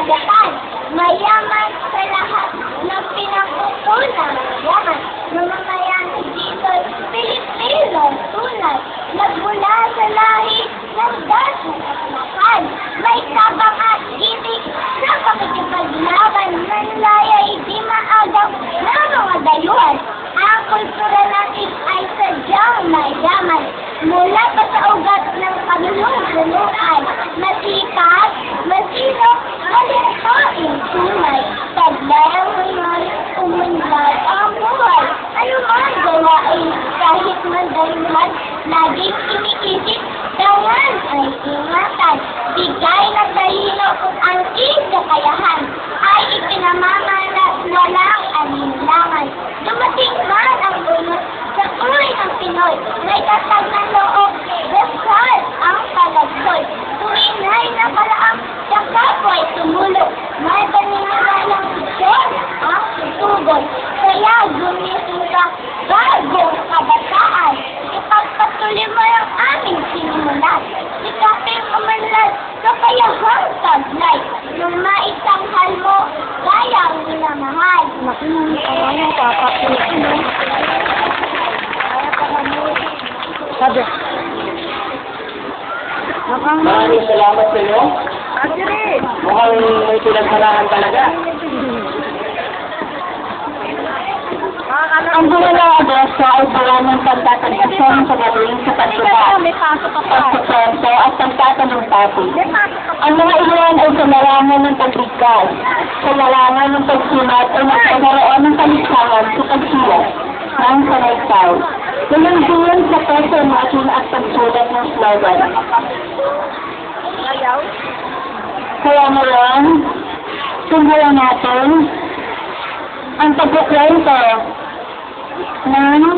karagatan. Mayaman sa lahat ng pinangkukulang. Mayaman, mamamayan dito, Pilipino, tunay, nagmula sa lahi ng dati at lakan. May tapang at ibig sa pakikipaglaban ng layay di maagaw na mga dayuhan. Ang kultura natin ay sadyang mayaman mula pa sa ugat ng kanulong-uluan. Masikat, masino, malinhain tunay. Taglay ang hunay, umunlad ang buhay. Ano man gawain, kahit mandayuhan, laging iniisip, tangan ay ingatan. Bigay na talino ang kakayahan, ay ipinamamalat na lang alinlangan. Dumating man ang bunot sa uwi ng Pinoy, may tatag na loob, dasal ang palagsoy. Tuwinay na paraang sa kapwa'y tumulog, may paniniwalang Diyos ang tutugod. Kaya gumising ka bagong kabataan, ipagpatuloy mo ang aming sinimulan. Sikapin umanlad sa kayahang taglay, nung maitanghal mo, kayang minamahal. Makinig ka papakita. Sabi. Maraming salamat sa inyo. Mukhang may pinagsarahan talaga. Ang bumalado sa ay buwan ng pagtatanong sa gawin sa pagsubat, pagsuprento at pagtatanong tapos. Ang mga iyan ay kalarangan ng pagbigkas, kalarangan ng pagsulat ay nagkakaroon ng kalisahan sa pagsulat ng sanaysay. Tulungan sa personation at pagsulat ng slogan. Kaya ngayon, simulan natin ang pagkukwento ng